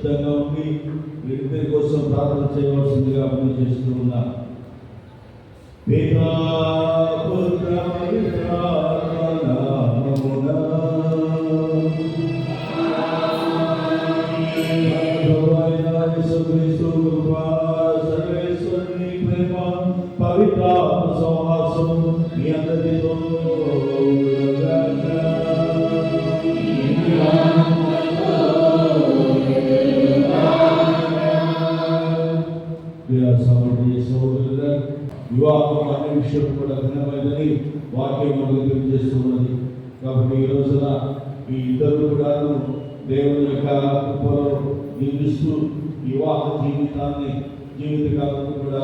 సిద్ధంగా ఉండి వీరి కోసం ప్రార్థన చేయవలసిందిగా మనం చేస్తూ ఉన్నా. పితా పుత్ర పవిత్ర సహవాసం మీ అందరితో వివాహం అనే విషయం కూడా భిన్నమైనది వాక్యం మనకు తెలియజేస్తున్నది. కాబట్టి ఈ రోజున ఈ ఇద్దరు కూడా దేవుని యొక్క కృపలో జీవిస్తూ వివాహ జీవితకాలంలో కూడా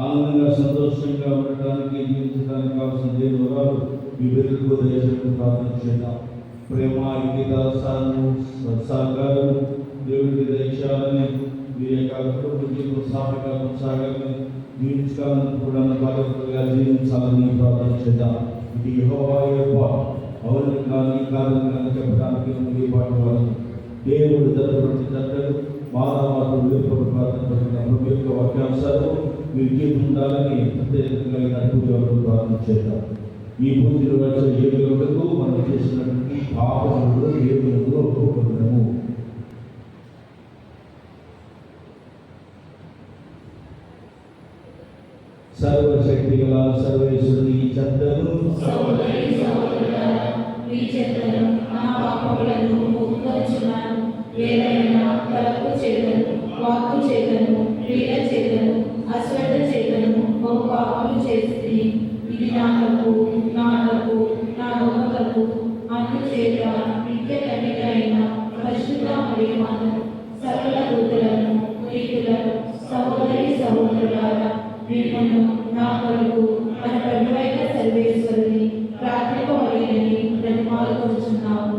ఆనందంగా సంతోషంగా ఉండటానికి జీవించడానికి కావాల్సిన దేవుని వరాలు మీ వెలుగు దయచేసి ప్రార్థన చేద్దాం. ప్రేమ ఐక్యత సహకారం దేవుడికి దయచేయాలని వీరి యొక్క కుటుంబ జీవితం సాఫీగా కొనసాగాలని జీవించాలని కూడా బాధ్యతగా జీవించాలని ప్రార్థన చేద్దాం. ఇది యెహోవా యొక్క అవును కానీ కాదని చెప్పడానికి ముందు పాటు వాళ్ళు దేవుడు జరుగుతున్న చట్టలు మానవాళ్ళు వేరుపడి ప్రార్థన యొక్క వాక్యాంశాలు మీరు జీవించాలని ప్రత్యేకంగా పూజలు ప్రార్థన చేద్దాం. ఈ పూజలు వచ్చే 7 గంటలకు మనం చేసినటువంటి పాపములు దేవుడు ఒప్పుకున్నాము. సర్వశక్తి గల సర్వేశ్వరుని చెంతను ఏదైనా తలపు చేతను వాక్కు చేతను క్రియ చేతను అశ్రద్ధ చేతను బహు పాపములు చేసి ఇది నా నమ్మకపు అందుచేత నిత్య కన్యకైన పరిశుద్ధ మరియమ్మను సకల దూతలను ప్రీతులను సహోదరులారా మిమ్మల్ని నా కొరకు మన ప్రభువైన సర్వేశ్వరుని ప్రార్థింపవలెనని బ్రతిమాలుకొనుచున్నాము.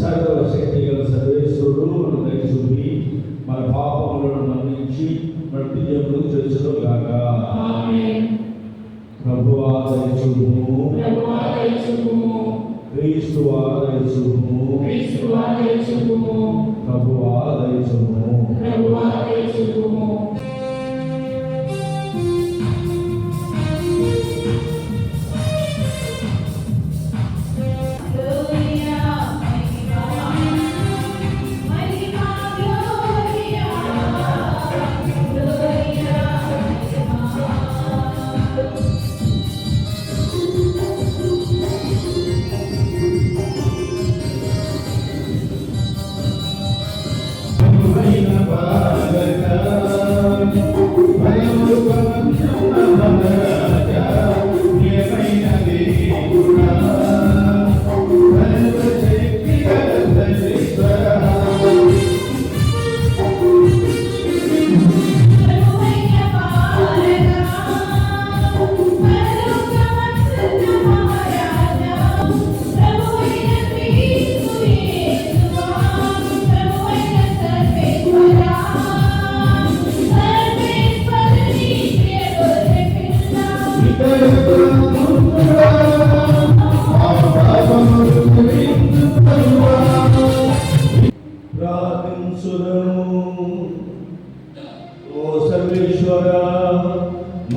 సర్వశక్తి గల సర్వేశ్వరుడు మన దయచూపి మన పాపములను మన్నించి మట్టి జబ్బులు తెలుసును గాక. ఆమేన్. ప్రభువా దయచూపుము, క్రీస్తువా దయచూపుము, ప్రభువా దయచూపుము.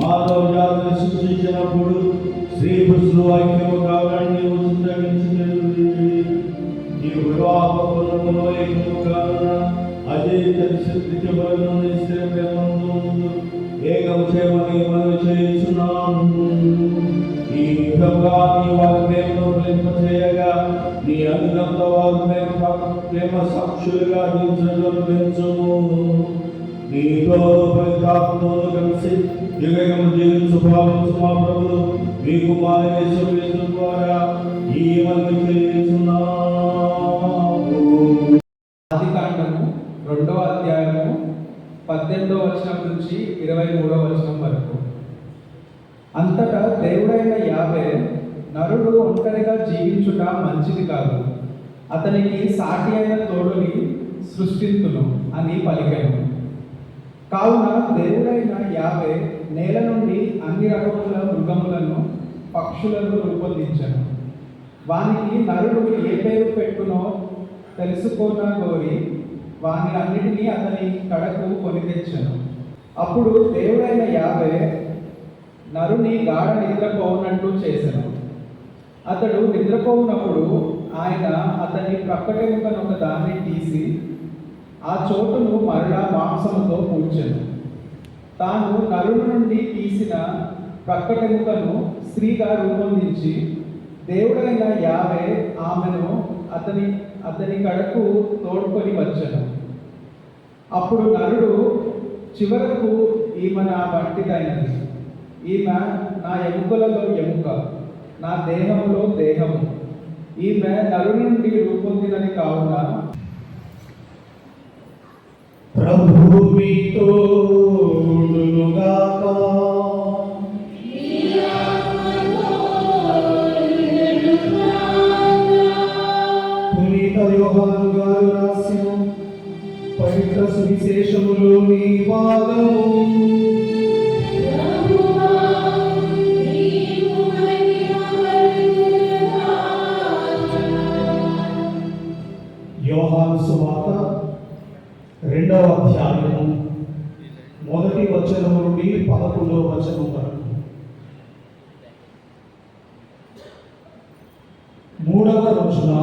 మానవ జాతిని సృష్టించినప్పుడు స్త్రీ పురుషులు ఐక్యము కావాలని ఉచితమించినది. ఈ వివాహములో ఏకము కావున అదే చరిత్రను ఏకము చేయమని మనం చేస్తున్నాము. ఈ విధంగా నీ వారి ప్రేమను ఫలింపచేయగా నీ అనుగ్రహంతో వారి ప్రేమ సాక్షులుగా జీవించడం పెంచుము. నీతో పరితాత్మను కలిసి యుగము జీవించు భావించు మా ప్రభువు మీ కుమారుని ద్వారా ఈ మనకి చేస్తున్నాము. ఆదికాండము 2వ అధ్యాయము 18వ వచనం నుంచి 23వ వచనం వరకు. అంతటా దేవుడైన యావే నరుడు ఒంటరిగా జీవించుట మంచిది కాదు, అతనికి సాటి అయిన తోడుని సృష్టించును అని పలికెను. కావున దేవుడైన యావే నేల నుండి అన్ని రకముల మృగములను పక్షులను రూపొందించను. వానికి నరుడు ఏ పేరు పెట్టునో తెలుసుకోన కోరి వాని అన్నిటినీ అతని కడకు కొని తెచ్చెను. అప్పుడు దేవుడైన యావే నరుని గాఢ నిద్రపోవునట్టు చేసెను. అతడు నిద్రపోవునప్పుడు ఆయన అతని ప్రక్కటెముకను ఒక దాన్ని తీసి ఆ చోటును మరలా మాంసముతో పూడ్చెను. తాను నరుని నుండి తీసిన ప్రక్కటెముకను స్త్రీగా రూపొందించి దేవుడైన యావే ఆమెను అతని కడకు తోడుకొని వచ్చెను. అప్పుడు నరుడు చివరకు ఈమె నా వంటిదైనది, ఈమె నా ఎముకలలో ఎముక, నా దేహములో దేహము, ఈమె నరుని నుండి రూపొందినది కావున ప్రభువు మీతో ఉండునుగాక. పునీత యోహాను గారు రాసిన పవిత్ర సువిశేషములోని భాగము. యోహాను సువార్త 2వ అధ్యాయము 1వ వచనము నుండి 11వ వచనం వరకు. 3వ రోజున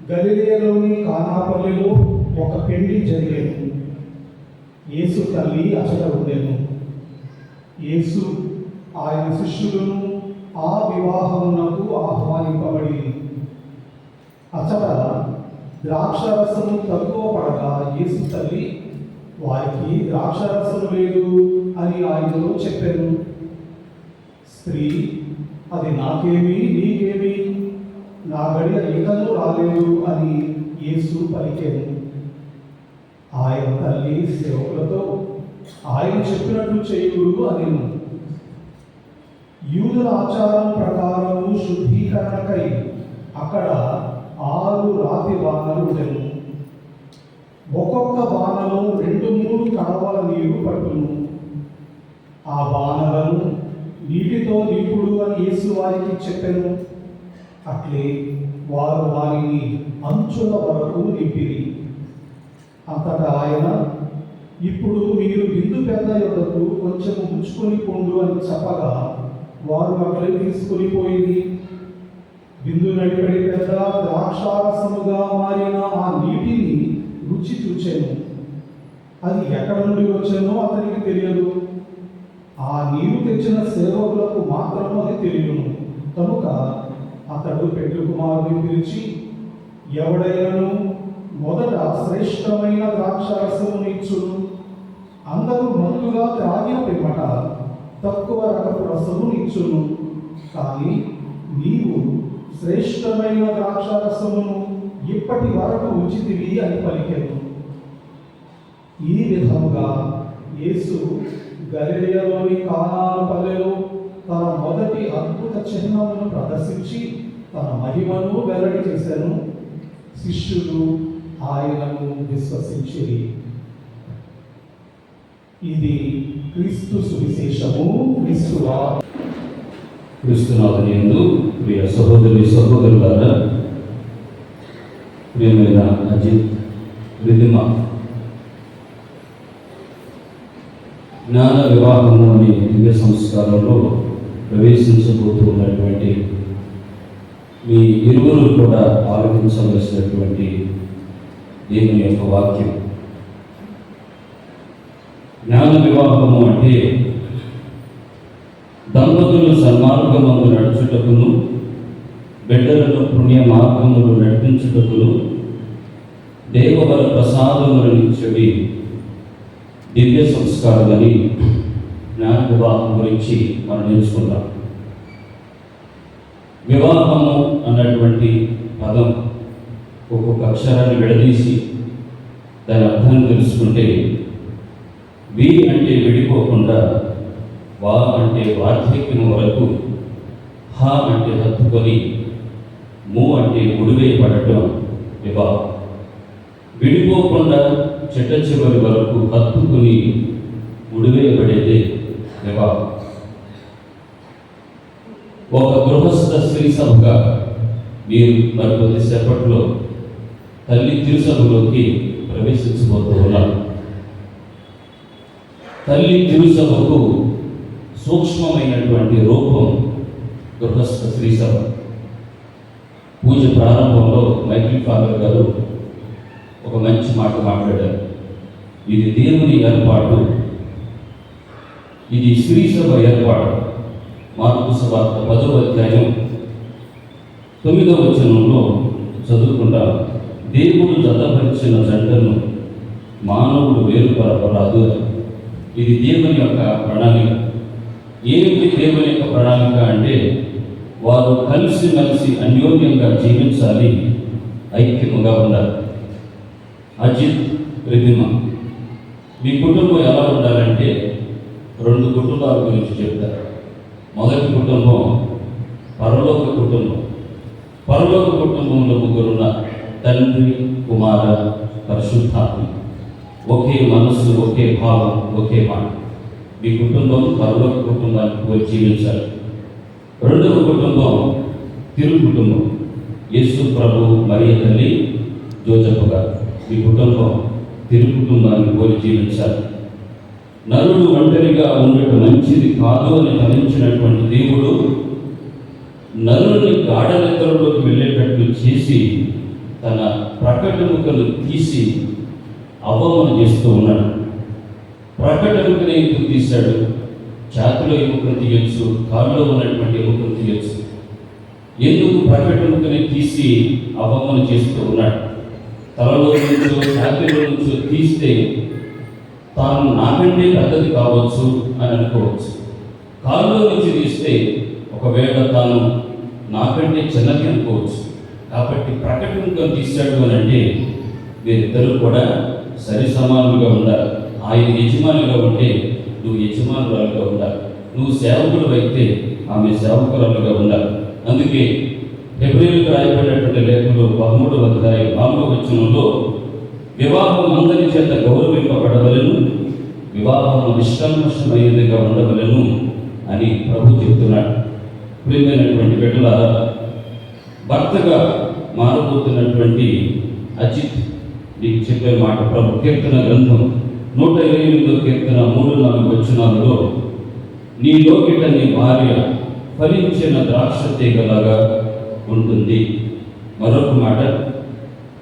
గలిలయలోని కానాపల్లిలో ఒక పెళ్లి జరిగేను. యేసు తల్లి అచట ఉండెను. యేసు ఆయన శిష్యులను ఆ వివాహమునకు ఆహ్వానింపబడి అచట ద్రాక్షరసము తక్కువ పడగా యేసు తల్లి వారికి ద్రాక్షరసం లేదు అని ఆయనతో చెప్పాను. స్త్రీ, అది నాకేమి నీకేమి, నా గడియ ఏకను రాలేదు అని యేసు పలికాను. ఆయన తల్లి సేవకులతో ఆయన చెప్పినట్లు చేయుడు అనేను. యూదుల ఆచారం ప్రకారము శుద్ధీకరణకై అక్కడ 6 రాతి బాణలు ఉండెను. ఒక్కొక్క బాణలో 2-3 కడవల నీరు పట్టును. ఆ బాణలను నీటితో నింపుడు అని యేసు వారికి చెప్పెను. అట్లే వారు వారిని అంచుల వరకు నింపిరి. అంతటా ఆయన, ఇప్పుడు మీరు విందు పెద్ద యొద్దకు కొంచెం ఉంచుకొని పొండు అని చెప్పగా వారు అట్లే తీసుకొని పోయింది. బిందు నడిపడి పెద్ద ద్రాక్షారసముగా మారిన ఆ నీటిని రుచి చూచెను. అది ఎక్కడ నుండి వచ్చానో అతనికి తెలియదు. ఆ నీరు తెచ్చిన సేవకులకు మాత్రం అది తెలియను. కనుక అతడు పెళ్లి కుమారుని పిలిచి, ఎవడైనాను మొదట శ్రేష్టమైన ద్రాక్షారసమును ఇచ్చును, అందరూ మత్తుగా త్రాగిన పిమ్మట తక్కువ రకపు రసమును ఇచ్చును, కానీ నీవు శ్రేష్టమైన ద్రాక్షారసమును ఇప్పటి వరకు ఉంచితివి అని పలికెను. ఈ విధముగా యేసు గలిలయలోని కానాను పల్లెలో తన మొదటి అద్భుత చిహ్నమును ప్రదర్శించి తన మహిమను వెల్లడి చేశాను. శిష్యులు ఆయనను విశ్వసించిరి. ఇది క్రీస్తు సువిశేషము. క్రీస్తునాథుని యందు ప్రియ సహోదరులారా, ప్రియమైన అజిత్ రిధిమ జ్ఞాన వివాహము అనే దివ్య సంస్కారంలో ప్రవేశించబోతున్నటువంటి మీ ఇరువురు కూడా ఆలోచించవలసినటువంటి దేవుని యొక్క వాక్యం. జ్ఞాన వివాహము అంటే దంపతులు సన్మార్గమును నడుచుటకును బిడ్డలను పుణ్య మార్గములు నడిపించుటకును దేవవర ప్రసాదములు నిచ్చడి దివ్య సంస్కారాలని జ్ఞాన వివాహం గురించి మనం నేర్చుకుందాం. వివాహము అన్నటువంటి పదం ఒక్కొక్క అక్షరాన్ని విడదీసి దాని అర్థాన్ని తెలుసుకుంటే, వి అంటే విడిపోకుండా, వా అంటే వార్ధక్యం వరకు, హ అంటే హత్తుకొని, ము అంటే ముడివేయబడటం వివాహం. విడిపోకుండా చెట్ట చివరి వరకు హత్తుకుని ముడివేయబడేదే వివాహం. ఒక గృహస్థ స్త్రీ సభగా మీరు మరి కొద్దిసేపట్లో తల్లి తిరుసభలోకి ప్రవేశించబోతూ ఉన్నారు. తల్లి తిరుసభకు సూక్ష్మమైనటువంటి రూపం గృహస్థ శ్రీ సభ. పూజ ప్రారంభంలో మైకిల్ ఫాదర్ గారు ఒక మంచి మాట మాట్లాడారు. ఇది దేవుని ఏర్పాటు, ఇది శ్రీ సభ ఏర్పాటు. మార్కు సువార్త 10వ అధ్యాయం 9వ వచనంలో చదువుకుంటా, దేవుడు జతపరిచిన జంటను మానవుడు వేరుపరపరాదు. ఇది దేవుని యొక్క ప్రణాళిక. ఏమిటి దేవుని యొక్క ప్రణాళిక అంటే, వారు కలిసిమెలిసి అన్యోన్యంగా జీవించాలి, ఐక్యముగా ఉండాలి. అజిత్, రిధిమ, మీ కుటుంబం ఎలా ఉండాలంటే 2 కుటుంబాల గురించి చెప్తారు. మొదటి కుటుంబం పరలోక కుటుంబం. పరలోక కుటుంబంలో ముగ్గురున్న తండ్రి, కుమార, పరిశుద్ధాత్మ. ఒకే మనస్సు, ఒకే భావం, ఒకే మాట. మీ కుటుంబం పరలోక కుటుంబానికి పోయి జీవించాలి. రెండవ కుటుంబం తిరు కుటుంబం. యేసు ప్రభు, మరియ తల్లి, జోజప్ప గారు. మీ కుటుంబం తిరు కుటుంబానికి పోయి జీవించాలి. నరుడు ఒంటరిగా ఉండటం మంచిది కాదు అని తలంచినటువంటి దేవుడు నరుని గాఢ నిద్రలోకి వెళ్ళేటట్లు చేసి తన ప్రకటముకను తీసి అవమానం చేస్తూ ఉన్నాడు. ప్రకటముకని ఎందుకు తీశాడు? ఛాతిలో ఎముకను తీయచ్చు, కాళ్ళలో ఉన్నటువంటి ఎముకను తీయచ్చు. ఎందుకు ప్రకటముకని తీసి అవమానం చేస్తూ ఉన్నాడు? తలలో నుంచో ఛాతిలో నుంచో తీస్తే తాను నాకంటే పెద్దది కావచ్చు అని అనుకోవచ్చు. కాళ్ళలో నుంచి తీస్తే ఒకవేళ తాను నాకంటే చిన్నది అనుకోవచ్చు. కాబట్టి ప్రకటనగా తీశాడు అని అంటే వీరిద్దరూ కూడా సరి సమానులుగా ఉండాలి. ఆయన యజమానిగా ఉంటే నువ్వు యజమానురాలుగా ఉండాలి. నువ్వు సేవకుడు అయితే ఆమె సేవకురాలుగా ఉండాలి. అందుకే హెబ్రీయులకు రాయబడినటువంటి లేఖలో 13వ అధ్యాయం 4వ వచనంలో వివాహం అందరి చేత గౌరవింపబడవలను, వివాహము నిష్కల్మషమైనదిగా ఉండవలను అని ప్రభు చెబుతున్నాడు. ప్రియమైనటువంటి బిడ్డలారా, భర్తగా మారబోతున్నటువంటి అజిత్ నీకు చెప్పే మాట ప్రభు కీర్తన గ్రంథం 128వ కీర్తన 3-4 వచనాలలో, నీలోకిట నీ భార్య ఫలించిన ద్రాక్ష తీగలాగా ఉంటుంది. మరొక మాట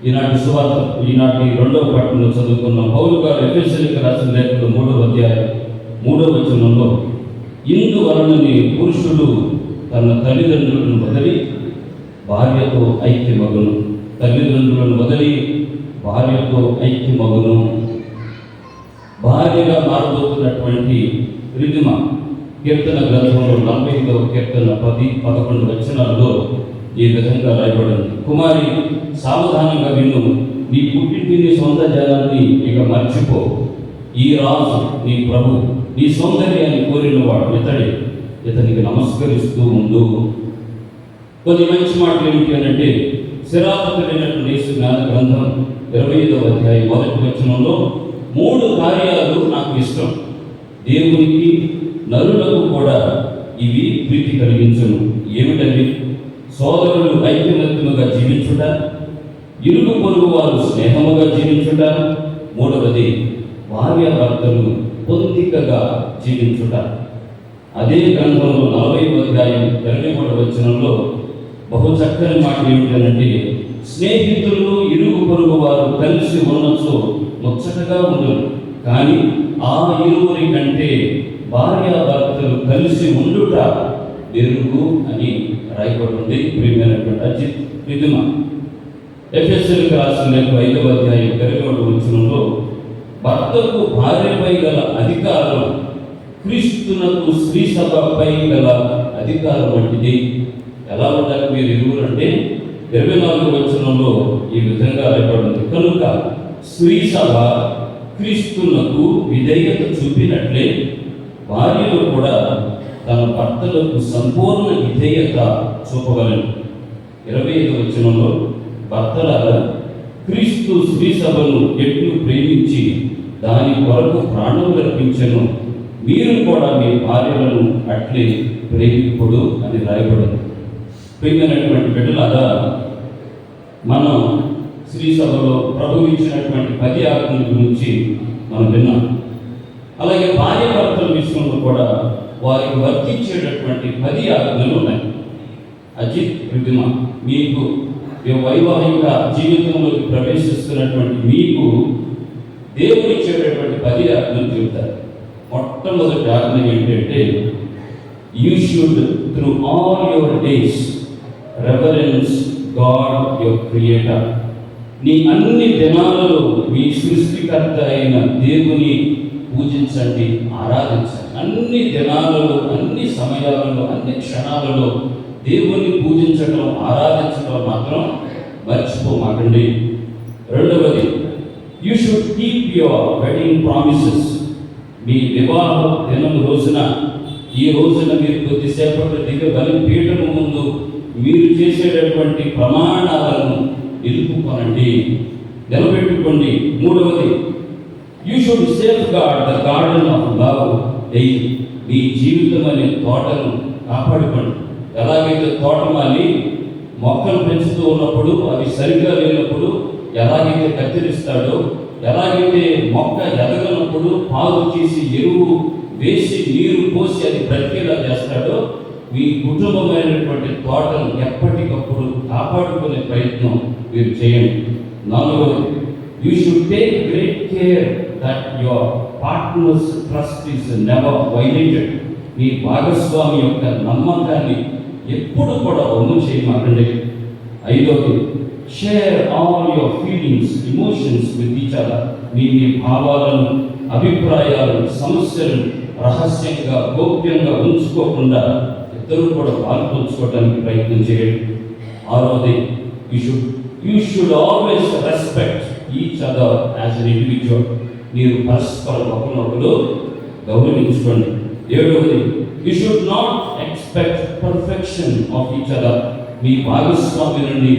ఈనాటి సువార్త, ఈనాటి 2వ పట్టణంలో చదువుకున్న పౌలు గారు ఎఫెసీయులకు రాసిన లేఖలో 3వ అధ్యాయం 3వ వచనంలో, ఇందువలనని పురుషుడు తన తల్లిదండ్రులను వదిలి భార్యతో ఐక్యమగును. తల్లిదండ్రులను వదిలి భార్యతో ఐక్యమగును. భార్యగా మారబోతున్నటువంటి రిధిమ కీర్తన గ్రంథంలో 45వ కీర్తన 10-11 వచనాల్లో ఈ విధంగా రాయబడింది. కుమారి, సావధానంగా విను, నీ పుట్టింటిని సొంత జనాన్ని ఇక మర్చిపో. ఈ రాజు నీ ప్రభు, నీ సౌందర్యాన్ని కోరినవాడు ఇతడే, ఇతనికి నమస్కరిస్తూ ఉండు. కొన్ని మంచి మాటలు ఏమిటి అంటే, శిరాపతుడైనటువంటి యేసు జ్ఞాన గ్రంథం 25వ అధ్యాయం 1వ వచనంలో 3 కార్యాలు నాకు ఇష్టం, దేవునికి నరులకు కూడా ఇవి ప్రీతి కలిగించును. ఏమిటండి? సోదరులు ఐక్యమత్యముగా జీవించుట, ఇరుగు పొరుగు వారు స్నేహముగా జీవించుట, మూడవది భార్యాభర్తలు పొందికగా జీవించుట. అదే గ్రంథంలో 40వ అధ్యాయం 23వ వచనంలో బహు చక్కని మాట ఏమిటంటే, స్నేహితులు ఇరుగు పొరుగు వారు కలిసి ఉన్నచో ముచ్చటగా ఉండరు, కానీ ఆ ఇరువురి కంటే భార్యాభర్తలు కలిసి ఉండుట మెరుగు అని రాయబడి ఉంది. ప్రియమైనటువంటి అజిత్, రిధిమ ఎఫెసీయులకు రాసిన లేఖ 5వ అధ్యాయం 21వ వచనంలో, భర్తకు భార్యపై గల అధికారం క్రీస్తునకు స్త్రీ సభపై గల అధికారం వంటిది. ఎలా ఉండాలి మీరు ఇరువురు అంటే 24వ వచనంలో ఈ విధంగా రాయబడింది, కనుక స్త్రీ సభ క్రీస్తునకు విధేయత చూపినట్లే భార్యలు కూడా తన భర్తలకు సంపూర్ణ విధేయత చూపగలను. 25వ వచనంలో, భర్తలారా క్రీస్తు స్త్రీ సభను ఎట్లు ప్రేమించి దాని కొరకు ప్రాణములు అర్పించెను, మీరు కూడా మీ భార్యలను అట్లే ప్రేమికుడు అని రాయబడింది. ప్రియమైనటువంటి బిడ్డలారా, మనం శ్రీ సభలో ప్రభు ఇచ్చినటువంటి 10 ఆజ్ఞల గురించి మనం విన్నాం. అలాగే భార్య భర్తల విషయంలో కూడా వారికి వర్తించేటటువంటి 10 ఆజ్ఞలు ఉన్నాయి. అజిత్ ప్రతిమ మీకు వైవాహిక జీవితంలోకి ప్రవేశిస్తున్నటువంటి మీకు దేవుడు ఇచ్చేటటువంటి 10 ఆజ్ఞలు చెబుతారు. మొట్టమొదటి ఆజ్ఞ ఏంటంటే, you should through all your days reverence God your creator. నీ అన్ని దినాలలో మీ సృష్టికర్త అయిన దేవుని పూజించండి, ఆరాధించండి. అన్ని దినాలలో, అన్ని సమయాలలో, అన్ని క్షణాలలో దేవుని పూజించడం, ఆరాధించడం మాత్రం మర్చిపోమాకండి. రెండవది, you should keep your wedding promises. మీ వివాహ దినం రోజున, ఈ రోజున మీరు కొద్దిసేపటి బలిపీఠము ముందు మీరు చేసేటటువంటి ప్రమాణాలను నిలుపుకొనండి, నిలబెట్టుకోండి. మూడవది, you should safeguard the garden of love daily. మీ జీవితం అనే తోటను కాపాడుకోండి. ఎలాగైతే తోటమాలి మొక్కలు పెంచుతూ ఉన్నప్పుడు అవి సరిగ్గా లేనప్పుడు ఎలాగైతే కత్తిరిస్తాడో, ఎలాగైతే మొక్క ఎదగనప్పుడు పాలు చేసి ఎరువు వేసి నీరు పోసి అది బ్రతికేలా చేస్తాడో, మీ కుటుంబమైనటువంటి తోటను ఎప్పటికప్పుడు కాపాడుకునే ప్రయత్నం మీరు చేయండి. నాలుగవది, you should take great care that your partner's trust is never violated. మీ భాగస్వామి యొక్క నమ్మకాన్ని ఎప్పుడు కూడా వమ్ము చేయమాకండి. ఐదవది, share all your feelings, emotions with each other. మీ భావాలను, అభిప్రాయాలను, సమస్యలను రహస్యంగా, గోప్యంగా ఉంచుకోకుండా ఇద్దరు కూడా పాల్పంచుకోవడానికి ప్రయత్నం చేయండి. ఆరవది, you should always respect each other as an individual. మీరు పరస్పర ఒకరినొకరు గౌరవించుకోండి. ఏడవది, యూ షుడ్ నాట్ ఎక్స్పెక్ట్ పర్ఫెక్షన్ ఆఫ్ ఈచ్ అదర్. మీ భాగస్వామి నుండి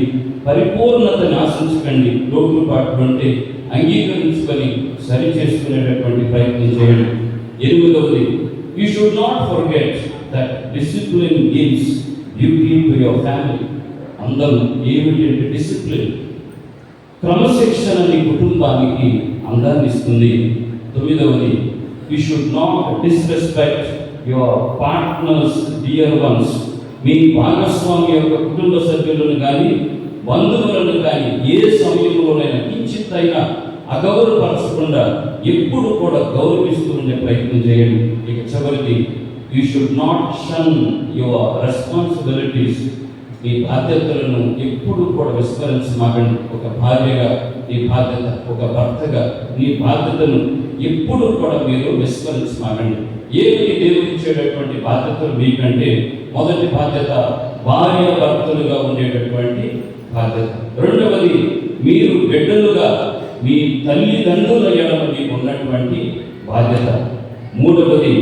పరిపూర్ణతను ఆశించకండి. లోటుపాట్లు అంటే అంగీకరించుకొని సరి చేసుకునేటటువంటి ప్రయత్నం చేయండి. ఎనిమిదవది, you should not forget that discipline gives beauty to your family. అందరూ ఏమిటంటే డిసిప్లిన్, క్రమశిక్షణ నీ కుటుంబానికి అందాన్ని ఇస్తుంది. తొమ్మిదవది, you should not disrespect your partner's dear ones. మీ భాగస్వామి యొక్క కుటుంబ సభ్యులను కానీ, బంధువులను కానీ ఏ సమయంలోనైనా కించిత్తైనా అగౌరవపరచకుండా ఎప్పుడు కూడా గౌరవిస్తూ ఉండే ప్రయత్నం చేయండి. ఇక చివరిది, you should not shun your responsibilities. మీ బాధ్యతలను ఎప్పుడు కూడా విస్మరించమాకండి. ఒక భార్యగా నీ బాధ్యత, ఒక భర్తగా నీ బాధ్యతను ఎప్పుడు కూడా మీరు విస్మరించమాకండి. ఏమిటి దేవుడు ఇచ్చేటటువంటి బాధ్యతలు మీకంటే, మొదటి బాధ్యత భార్య భర్తలుగా ఉండేటటువంటి బాధ్యత. రెండవది, మీరు బిడ్డలుగా మీ తల్లిదండ్రుల ఎడల మీకు ఉన్నటువంటి బాధ్యత. మూడవది,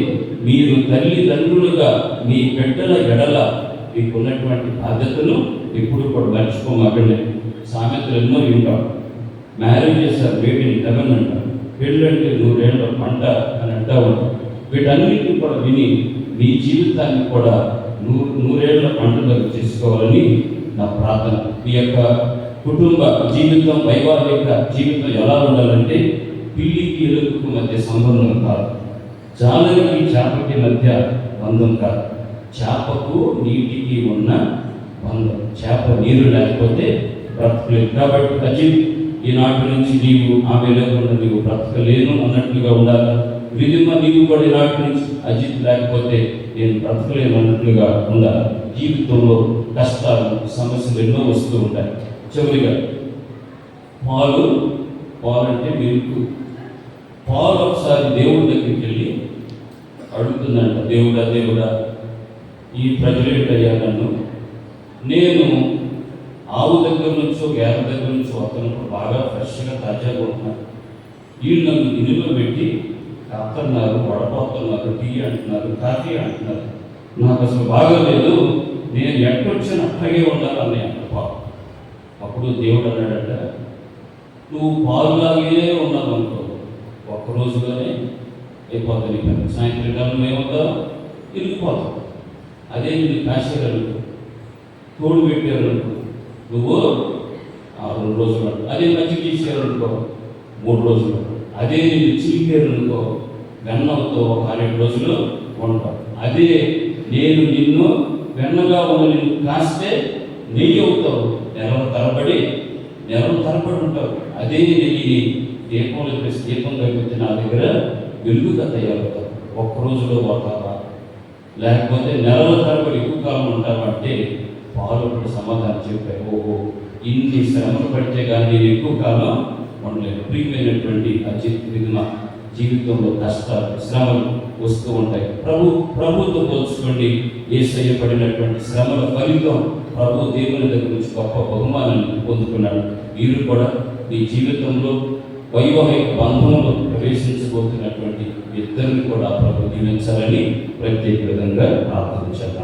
మీరు తల్లిదండ్రులుగా మీ బిడ్డల ఎడల మీకు ఉన్నటువంటి బాధ్యతను ఎప్పుడు కూడా మర్చిపోమాకండి. సామెతలు ఎన్నో వింటాం. Marriages are made in heaven అంటారు. పెళ్ళంటే 100 ఏళ్ల పంట అని అంటా ఉంటాం. వీటన్నిటిని కూడా విని మీ జీవితాన్ని కూడా 100 ఏళ్ల పంటలకు చేసుకోవాలని నా ప్రార్థన. మీ యొక్క కుటుంబ జీవితం, వైవాహిక జీవితం ఎలా ఉండాలంటే, పిల్లికి ఎలుకకు మధ్య సంబంధం కాదు, జాలరికి చేపకి మధ్య బంధం కాదు, చేపకు నీటికి ఉన్న బంధం. చేప నీరు లేకపోతే బ్రతకలేదు. కాబట్టి అజిత్, ఈనాటి నుంచి నీవు ఆమె లేకుండా నీవు బ్రతకలేను అన్నట్లుగా ఉండాలి. విధిమ, నీవు కూడా ఈనాటి నుంచి అజిత్ లేకపోతే నేను బ్రతకలేను అన్నట్లుగా ఉండాలి. జీవితంలో కష్టాలు, సమస్యలు ఎన్నో వస్తూ ఉంటాయి. చివరిగా, పాలు అంటే మిల్క్. పాలు ఒకసారి దేవుడి దగ్గరికి వెళ్ళి అడుగుతుందంట, దేవుడా ఈ ప్రజలేటయ్యా నన్ను, నేను ఆవు దగ్గర నుంచో గేదె దగ్గర నుంచో వస్తున్నప్పుడు బాగా ఫ్రెష్గా తాజాగా ఉంటున్నాను. వీళ్ళు నన్ను గిన్నెలో పెట్టి కాస్తున్నారు, వడపోతున్నారు, టీ అంటున్నారు, కాఫీ అంటున్నారు. నాకు అసలు బాగాలేదు, నేను ఎట్టొచ్చిన అట్టగే ఉండాలి అన్నయ్య పాపం. అప్పుడు దేవుడు అన్నాడట, నువ్వు పాలులాగే ఉన్నావు అనుకో, ఒక్కరోజులోనే అయిపోతుంది. నీకు సాయంత్రకాలం ఏమవుతావు, ఇరిగిపోతావు. అదే నేను కాశారనుకో, తోడు పెట్టారనుకో, నువ్వు 2 రోజులు ఉంటాడు. అదే మజ్జిగ తీసారు అనుకో 3 రోజులు ఉంటాడు. అదే నేను చీకారు అనుకో వెన్నతో ఒక 6 రోజులు ఉంటాడు. అదే నేను నిన్ను వెన్నగా ఉన్న నిన్ను కాస్తే నెయ్యి అవుతావు, నెలల తరబడి ఉంటావు. అదే నెయ్యిని దీపంలో వేసి దీపంగా పెట్టి నా దగ్గర వెలుగుగా తయారవుతావు. ఒక్క రోజులో పోతావా, లేకపోతే నెలల తరబడి ఎక్కువ కాలం ఉంటావంటే పాలు సమాధానం చెప్పారు. ఓహో, ఇన్ని శ్రమలు పడితే కానీ నేను ఎక్కువ కాలం ఉండలేదు. ప్రియమైనటువంటి జీవితంలో కష్టాలు శ్రమలు వస్తూ ఉంటాయి. ప్రభుతో పోల్చుకోండి. యేసయ్య పడినటువంటి శ్రమల ఫలితం ప్రభు దేవుని దగ్గర నుంచి గొప్ప బహుమానాన్ని పొందుకున్నాడు. మీరు కూడా మీ జీవితంలో వైవాహిక బంధంలో ప్రవేశించబోతున్నటువంటి ఇద్దరిని కూడా ప్రభు దీవించాలని ప్రత్యేక విధంగా ప్రార్థించాలి.